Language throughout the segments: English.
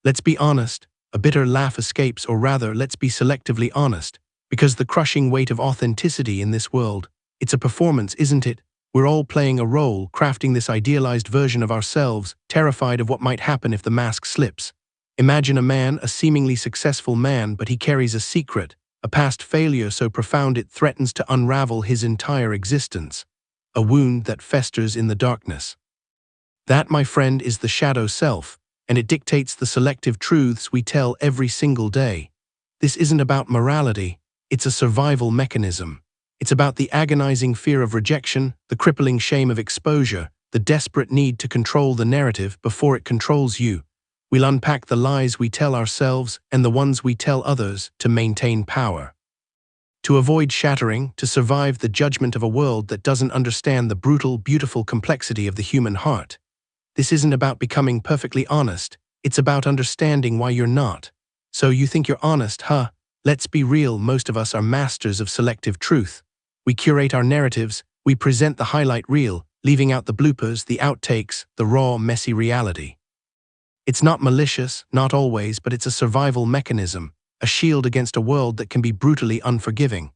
Let's be honest. A bitter laugh escapes, or rather, let's be selectively honest. Because the crushing weight of authenticity in this world, it's a performance, isn't it? We're all playing a role, crafting this idealized version of ourselves, terrified of what might happen if the mask slips. Imagine a man, a seemingly successful man, but he carries a secret, a past failure so profound it threatens to unravel his entire existence. A wound that festers in the darkness. That, my friend, is the shadow self, and it dictates the selective truths we tell every single day. This isn't about morality, it's a survival mechanism. It's about the agonizing fear of rejection, the crippling shame of exposure, the desperate need to control the narrative before it controls you. We'll unpack the lies we tell ourselves and the ones we tell others to maintain power. To avoid shattering, to survive the judgment of a world that doesn't understand the brutal, beautiful complexity of the human heart. This isn't about becoming perfectly honest, it's about understanding why you're not. So you think you're honest, huh? Let's be real, most of us are masters of selective truth. We curate our narratives, we present the highlight reel, leaving out the bloopers, the outtakes, the raw, messy reality. It's not malicious, not always, but it's a survival mechanism, a shield against a world that can be brutally unforgiving.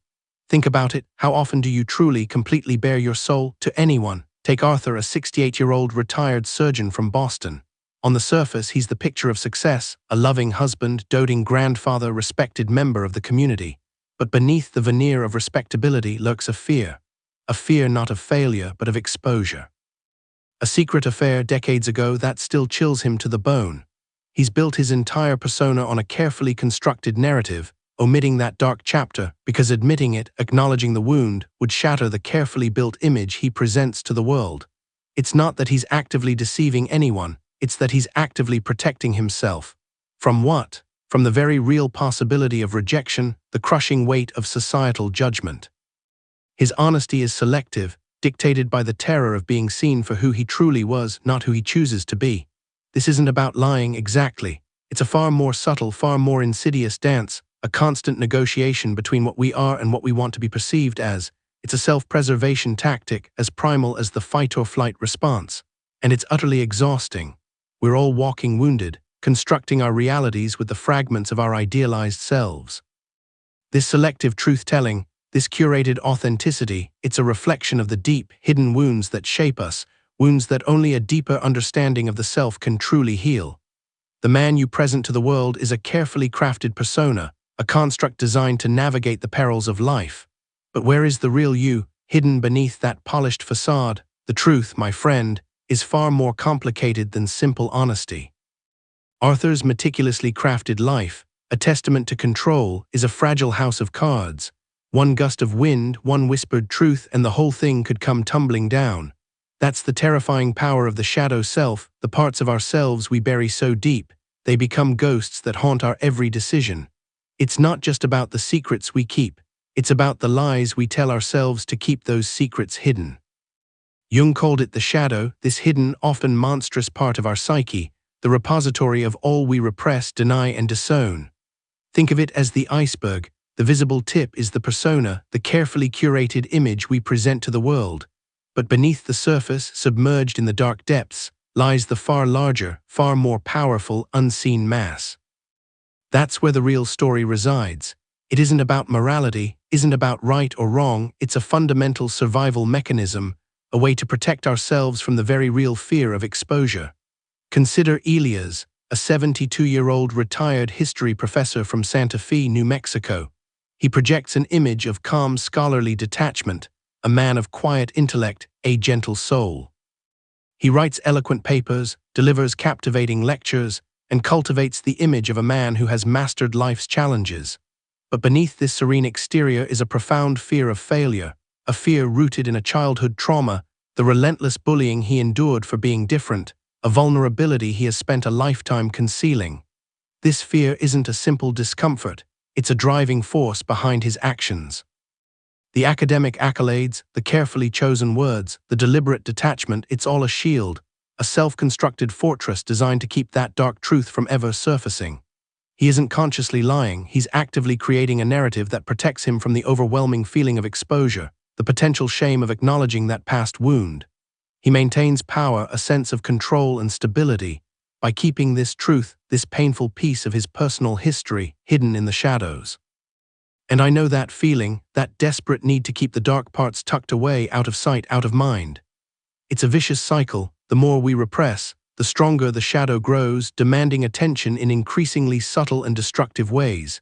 Think about it, how often do you truly, completely bare your soul to anyone? Take Arthur, a 68-year-old retired surgeon from Boston. On the surface, he's the picture of success, a loving husband, doting grandfather, respected member of the community. But beneath the veneer of respectability lurks a fear not of failure, but of exposure. A secret affair decades ago that still chills him to the bone. He's built his entire persona on a carefully constructed narrative, omitting that dark chapter because admitting it, acknowledging the wound, would shatter the carefully built image he presents to the world. It's not that he's actively deceiving anyone, it's that he's actively protecting himself. From what? From the very real possibility of rejection, the crushing weight of societal judgment. His honesty is selective, dictated by the terror of being seen for who he truly was, not who he chooses to be. This isn't about lying exactly. It's a far more subtle, far more insidious dance, a constant negotiation between what we are and what we want to be perceived as. It's a self-preservation tactic as primal as the fight-or-flight response. And it's utterly exhausting. We're all walking wounded, constructing our realities with the fragments of our idealized selves. This selective truth-telling, this curated authenticity, it's a reflection of the deep, hidden wounds that shape us, wounds that only a deeper understanding of the self can truly heal. The man you present to the world is a carefully crafted persona, a construct designed to navigate the perils of life. But where is the real you, hidden beneath that polished facade? The truth, my friend, is far more complicated than simple honesty. Arthur's meticulously crafted life, a testament to control, is a fragile house of cards. One gust of wind, one whispered truth, and the whole thing could come tumbling down. That's the terrifying power of the shadow self, the parts of ourselves we bury so deep, they become ghosts that haunt our every decision. It's not just about the secrets we keep, it's about the lies we tell ourselves to keep those secrets hidden. Jung called it the shadow, this hidden, often monstrous part of our psyche, the repository of all we repress, deny, and disown. Think of it as the iceberg. The visible tip is the persona, the carefully curated image we present to the world. But beneath the surface, submerged in the dark depths, lies the far larger, far more powerful, unseen mass. That's where the real story resides. It isn't about morality, isn't about right or wrong, it's a fundamental survival mechanism, a way to protect ourselves from the very real fear of exposure. Consider Elias, a 72-year-old retired history professor from Santa Fe, New Mexico. He projects an image of calm, scholarly detachment, a man of quiet intellect, a gentle soul. He writes eloquent papers, delivers captivating lectures, and cultivates the image of a man who has mastered life's challenges. But beneath this serene exterior is a profound fear of failure, a fear rooted in a childhood trauma, the relentless bullying he endured for being different, a vulnerability he has spent a lifetime concealing. This fear isn't a simple discomfort, it's a driving force behind his actions. The academic accolades, the carefully chosen words, the deliberate detachment, it's all a shield, a self-constructed fortress designed to keep that dark truth from ever surfacing. He isn't consciously lying, he's actively creating a narrative that protects him from the overwhelming feeling of exposure, the potential shame of acknowledging that past wound. He maintains power, a sense of control and stability, by keeping this truth, this painful piece of his personal history, hidden in the shadows. And I know that feeling, that desperate need to keep the dark parts tucked away, out of sight, out of mind. It's a vicious cycle. The more we repress, the stronger the shadow grows, demanding attention in increasingly subtle and destructive ways.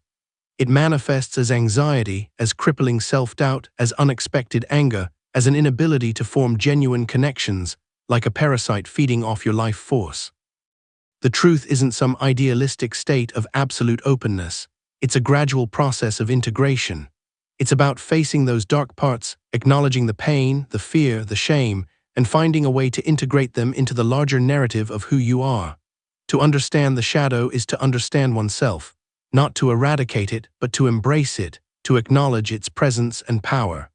It manifests as anxiety, as crippling self-doubt, as unexpected anger, as an inability to form genuine connections, like a parasite feeding off your life force. The truth isn't some idealistic state of absolute openness. It's a gradual process of integration. It's about facing those dark parts, acknowledging the pain, the fear, the shame, and finding a way to integrate them into the larger narrative of who you are. To understand the shadow is to understand oneself, not to eradicate it, but to embrace it, to acknowledge its presence and power.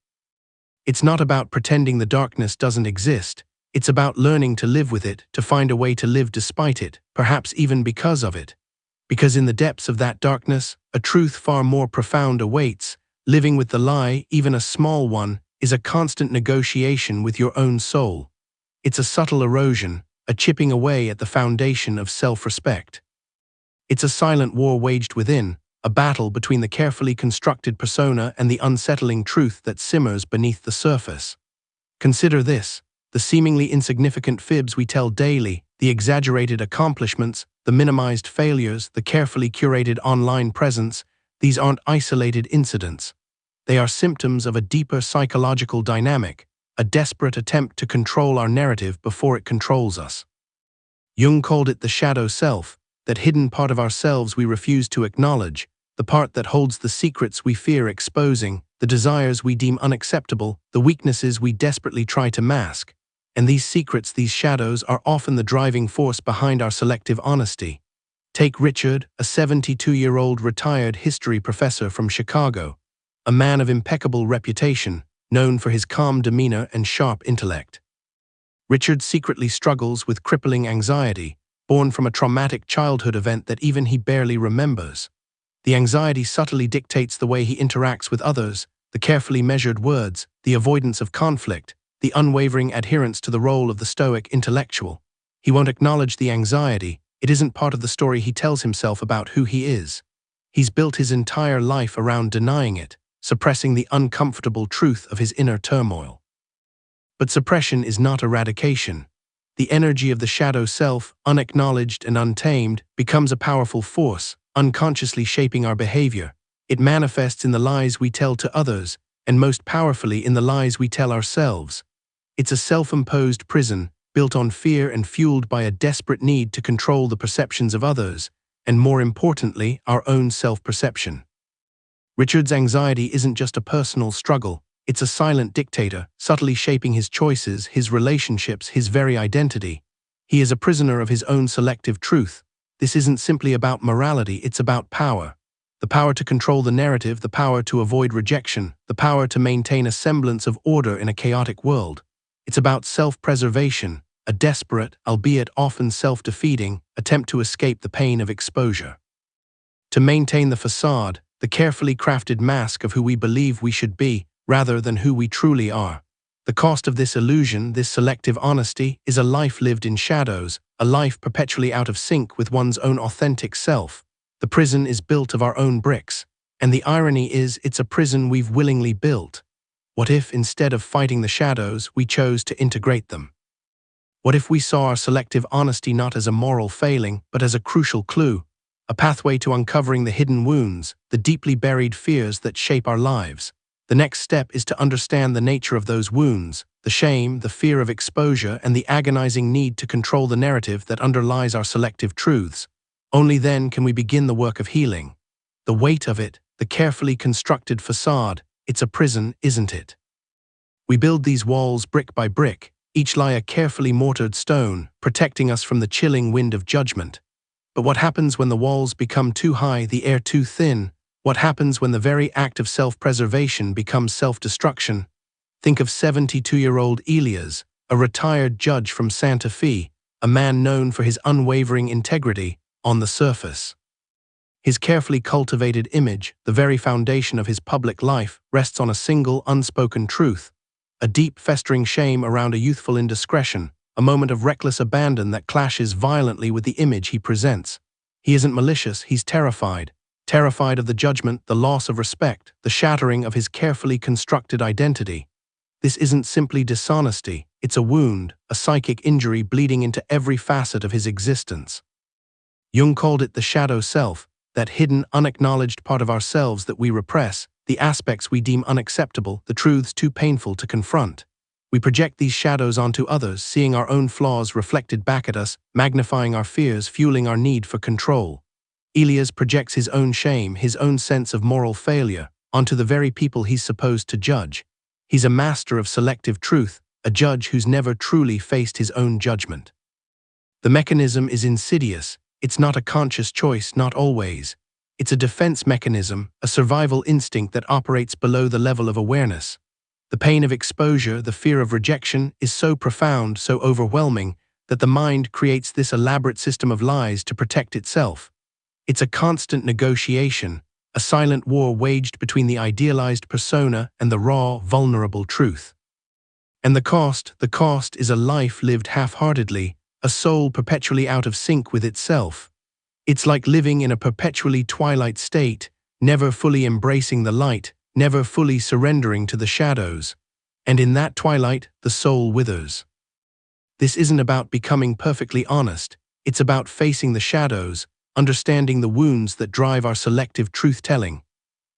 It's not about pretending the darkness doesn't exist. It's about learning to live with it, to find a way to live despite it, perhaps even because of it. Because in the depths of that darkness, a truth far more profound awaits. Living with the lie, even a small one, is a constant negotiation with your own soul. It's a subtle erosion, a chipping away at the foundation of self-respect. It's a silent war waged within, a battle between the carefully constructed persona and the unsettling truth that simmers beneath the surface. Consider this: the seemingly insignificant fibs we tell daily, the exaggerated accomplishments, the minimized failures, the carefully curated online presence, these aren't isolated incidents. They are symptoms of a deeper psychological dynamic, a desperate attempt to control our narrative before it controls us. Jung called it the shadow self, that hidden part of ourselves we refuse to acknowledge, the part that holds the secrets we fear exposing, the desires we deem unacceptable, the weaknesses we desperately try to mask. And these secrets, these shadows, are often the driving force behind our selective honesty. Take Richard, a 72-year-old retired history professor from Chicago, a man of impeccable reputation, known for his calm demeanor and sharp intellect. Richard secretly struggles with crippling anxiety, born from a traumatic childhood event that even he barely remembers. The anxiety subtly dictates the way he interacts with others, the carefully measured words, the avoidance of conflict, the unwavering adherence to the role of the stoic intellectual. He won't acknowledge the anxiety. It isn't part of the story he tells himself about who he is. He's built his entire life around denying it, suppressing the uncomfortable truth of his inner turmoil. But suppression is not eradication. The energy of the shadow self, unacknowledged and untamed, becomes a powerful force, unconsciously shaping our behavior. It manifests in the lies we tell to others, and most powerfully in the lies we tell ourselves. It's a self-imposed prison, built on fear and fueled by a desperate need to control the perceptions of others, and more importantly, our own self-perception. Richard's anxiety isn't just a personal struggle, it's a silent dictator, subtly shaping his choices, his relationships, his very identity. He is a prisoner of his own selective truth. This isn't simply about morality, it's about power. The power to control the narrative, the power to avoid rejection, the power to maintain a semblance of order in a chaotic world. It's about self-preservation, a desperate, albeit often self-defeating, attempt to escape the pain of exposure. To maintain the facade, the carefully crafted mask of who we believe we should be, rather than who we truly are. The cost of this illusion, this selective honesty, is a life lived in shadows, a life perpetually out of sync with one's own authentic self. The prison is built of our own bricks, and the irony is it's a prison we've willingly built. What if, instead of fighting the shadows, we chose to integrate them? What if we saw our selective honesty not as a moral failing, but as a crucial clue, a pathway to uncovering the hidden wounds, the deeply buried fears that shape our lives? The next step is to understand the nature of those wounds, the shame, the fear of exposure, and the agonizing need to control the narrative that underlies our selective truths. Only then can we begin the work of healing. The weight of it, the carefully constructed facade, it's a prison, isn't it? We build these walls brick by brick, each lie a carefully mortared stone, protecting us from the chilling wind of judgment. But what happens when the walls become too high, the air too thin? What happens when the very act of self-preservation becomes self-destruction? Think of 72-year-old Elias, a retired judge from Santa Fe, a man known for his unwavering integrity on the surface. His carefully cultivated image, the very foundation of his public life, rests on a single unspoken truth, a deep festering shame around a youthful indiscretion, a moment of reckless abandon that clashes violently with the image he presents. He isn't malicious, he's terrified. Terrified of the judgment, the loss of respect, the shattering of his carefully constructed identity. This isn't simply dishonesty, it's a wound, a psychic injury bleeding into every facet of his existence. Jung called it the shadow self, that hidden, unacknowledged part of ourselves that we repress, the aspects we deem unacceptable, the truths too painful to confront. We project these shadows onto others, seeing our own flaws reflected back at us, magnifying our fears, fueling our need for control. Elias projects his own shame, his own sense of moral failure, onto the very people he's supposed to judge. He's a master of selective truth, a judge who's never truly faced his own judgment. The mechanism is insidious. It's not a conscious choice, not always. It's a defense mechanism, a survival instinct that operates below the level of awareness. The pain of exposure, the fear of rejection, is so profound, so overwhelming, that the mind creates this elaborate system of lies to protect itself. It's a constant negotiation, a silent war waged between the idealized persona and the raw, vulnerable truth. And the cost is a life lived half-heartedly, a soul perpetually out of sync with itself. It's like living in a perpetually twilight state, never fully embracing the light, never fully surrendering to the shadows. And in that twilight, the soul withers. This isn't about becoming perfectly honest, it's about facing the shadows, understanding the wounds that drive our selective truth-telling.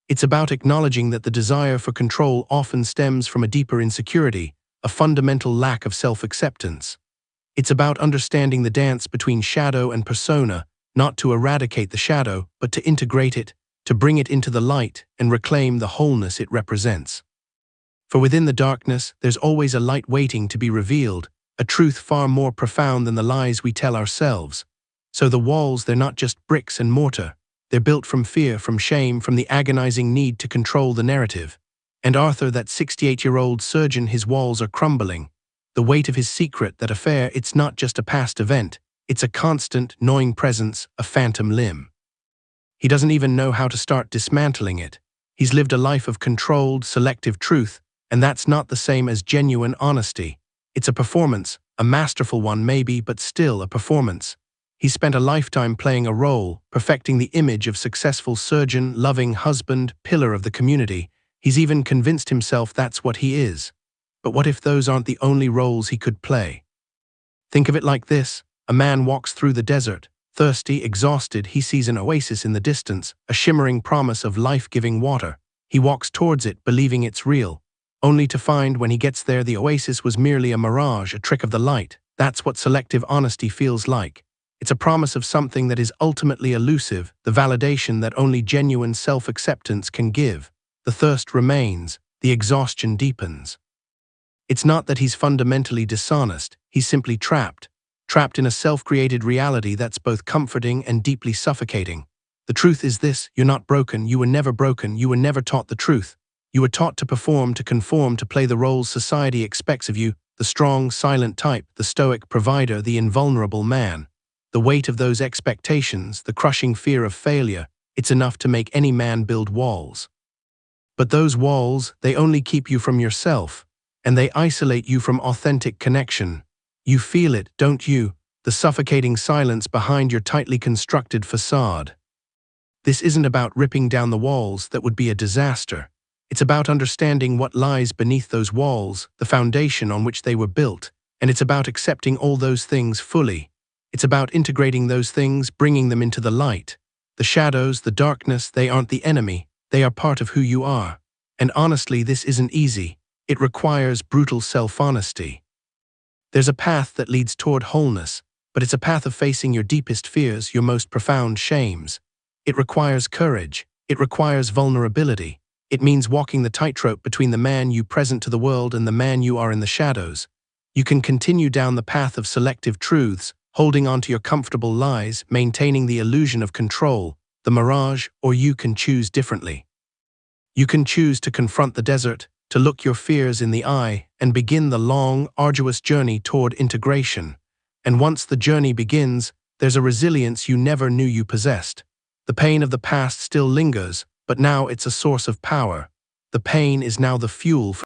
It's about acknowledging that the desire for control often stems from a deeper insecurity, a fundamental lack of self-acceptance. It's about understanding the dance between shadow and persona, not to eradicate the shadow, but to integrate it, to bring it into the light and reclaim the wholeness it represents. For within the darkness, there's always a light waiting to be revealed, a truth far more profound than the lies we tell ourselves. So the walls, they're not just bricks and mortar. They're built from fear, from shame, from the agonizing need to control the narrative. And Arthur, that 68-year-old surgeon, his walls are crumbling. The weight of his secret, that affair, it's not just a past event. It's a constant, gnawing presence, a phantom limb. He doesn't even know how to start dismantling it. He's lived a life of controlled, selective truth, and that's not the same as genuine honesty. It's a performance, a masterful one maybe, but still a performance. He spent a lifetime playing a role, perfecting the image of successful surgeon, loving husband, pillar of the community. He's even convinced himself that's what he is. But what if those aren't the only roles he could play? Think of it like this. A man walks through the desert. Thirsty, exhausted, he sees an oasis in the distance, a shimmering promise of life-giving water. He walks towards it, believing it's real, only to find when he gets there the oasis was merely a mirage, a trick of the light. That's what selective honesty feels like. It's a promise of something that is ultimately elusive, the validation that only genuine self-acceptance can give. The thirst remains, the exhaustion deepens. It's not that he's fundamentally dishonest, he's simply trapped in a self-created reality that's both comforting and deeply suffocating. The truth is this: you're not broken, you were never broken, you were never taught the truth. You were taught to perform, to conform, to play the roles society expects of you, the strong, silent type, the stoic provider, the invulnerable man. The weight of those expectations, the crushing fear of failure, it's enough to make any man build walls. But those walls, they only keep you from yourself, and they isolate you from authentic connection. You feel it, don't you? The suffocating silence behind your tightly constructed facade. This isn't about ripping down the walls, that would be a disaster. It's about understanding what lies beneath those walls, the foundation on which they were built, and it's about accepting all those things fully. It's about integrating those things, bringing them into the light. The shadows, the darkness, they aren't the enemy, they are part of who you are. And honestly, this isn't easy. It requires brutal self-honesty. There's a path that leads toward wholeness, but it's a path of facing your deepest fears, your most profound shames. It requires courage. It requires vulnerability. It means walking the tightrope between the man you present to the world and the man you are in the shadows. You can continue down the path of selective truths, holding on to your comfortable lies, maintaining the illusion of control, the mirage, or you can choose differently. You can choose to confront the desert, to look your fears in the eye, and begin the long, arduous journey toward integration. And once the journey begins, there's a resilience you never knew you possessed. The pain of the past still lingers, but now it's a source of power. The pain is now the fuel for